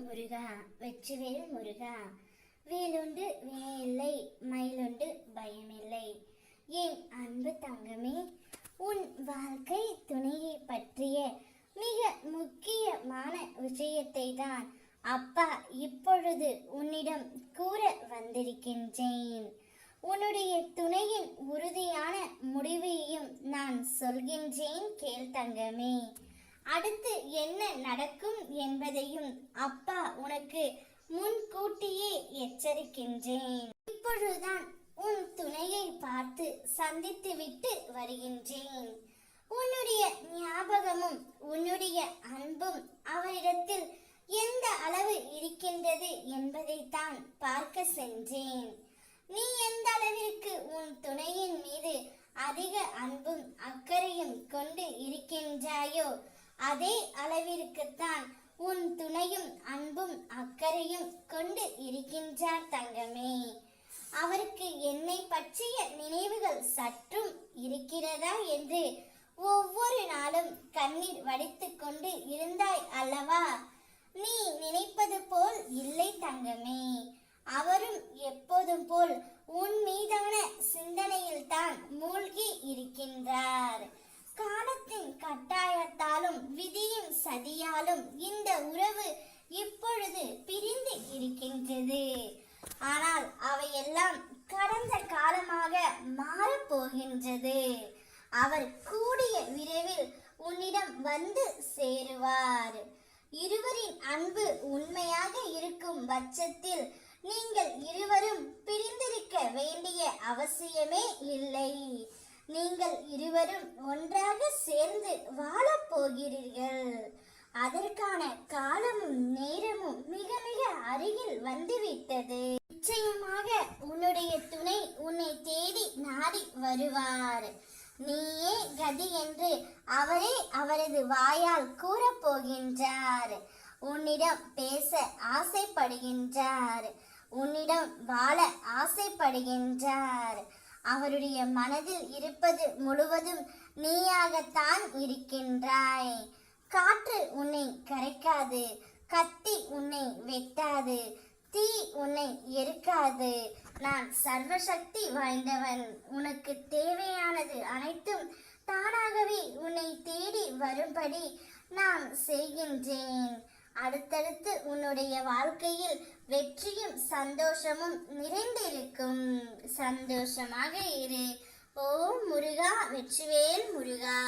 முருகா வெற்றிவேல் முருகா. வேலுண்டு வினையில்லை, மயிலுண்டு பயமில்லை. என் அன்பு தங்கமே, உன் வாழ்க்கை துணையை பற்றிய மிக முக்கியமான விஷயத்தை தான் அப்பா இப்பொழுது உன்னிடம் கூற வந்திருக்கின்றேன். உன்னுடைய துணையின் உறுதியான முடிவையும் நான் சொல்கின்றேன், கேள் தங்கமே. அடுத்து என்ன நடக்கும் என்பதையும் அப்பா உனக்கு முன்கூட்டியே எச்சரிக்கின்றேன். இப்பொழுதுதான் உன் துணையை பார்த்து சந்தித்து விட்டு வருகின்றேன். உன்னுடைய ஞாபகமும் உன்னுடைய அன்பும் அவரிடத்தில் எந்த அளவு இருக்கின்றது என்பதைத்தான் பார்க்க சென்றேன். நீ எந்த அளவிற்கு உன் துணையின் மீது அதிக அன்பும் அக்கறையும் கொண்டு இருக்கின்றாயோ அதே அளவிற்குத்தான் உன் துணையும் அன்பும் அக்கறையும் கொண்டு இருக்கின்றார் தங்கமே. அவருக்கு என்னை பற்றிய நினைவுகள் சற்றும் இருக்கிறதா என்று ஒவ்வொரு நாளும் கண்ணீர் வடித்துக் கொண்டு இருந்தாய் அல்லவா? நீ நினைப்பது போல் இல்லை தங்கமே. அவரும் எப்போதும் போல் உன் மீதான சிந்தனையில் தான் மூழ்கி இருக்கின்றார். காலத்தின் கட்டாயத்தாலும் விதியின் சதியாலும் இந்த உறவு இப்பொழுது பிரிந்து இருக்கின்றது. ஆனால் அவையெல்லாம் கடந்த காலமாக மாறப்போகின்றது. அவர் கூடிய விரைவில் உன்னிடம் வந்து சேருவார். இருவரின் அன்பு உண்மையாக இருக்கும் பட்சத்தில் நீங்கள் இருவரும் பிரிந்திருக்க வேண்டிய அவசியமே இல்லை. நீங்கள் இருவரும் ஒன்றாக சேர்ந்து வாழப் போகிறீர்கள். அதற்கான காலமும் நேரமும் மிக மிக அருகில் வந்துவிட்டது. நிச்சயமாக உன்னுடைய துணை உன்னை தேடி நாடி வருவார். நீயே கதி என்று அவரே அவரது வாயால் கூறப்போகின்றார். உன்னிடம் பேச ஆசைப்படுகின்றார். உன்னிடம் வாழ ஆசைப்படுகின்றார். அவருடைய மனதில் இருப்பது முழுவதும் நீயாகத்தான் இருக்கின்றாய். காற்று உன்னை கரைக்காது, கத்தி உன்னை வெட்டாது, தீ உன்னை எரிக்காது. நான் சர்வசக்தி வாய்ந்தவன். உனக்கு தேவையானது அனைத்தும் தானாகவே உன்னை தேடி வரும்படி நான் செய்கின்றேன். அடுத்தடுத்து உன்னுடைய வாழ்க்கையில் வெற்றியும் சந்தோஷமும் நிறைந்திருக்கும். சந்தோஷமாக இரு. ஓம் முருகா, வெற்றிவேல் முருகா.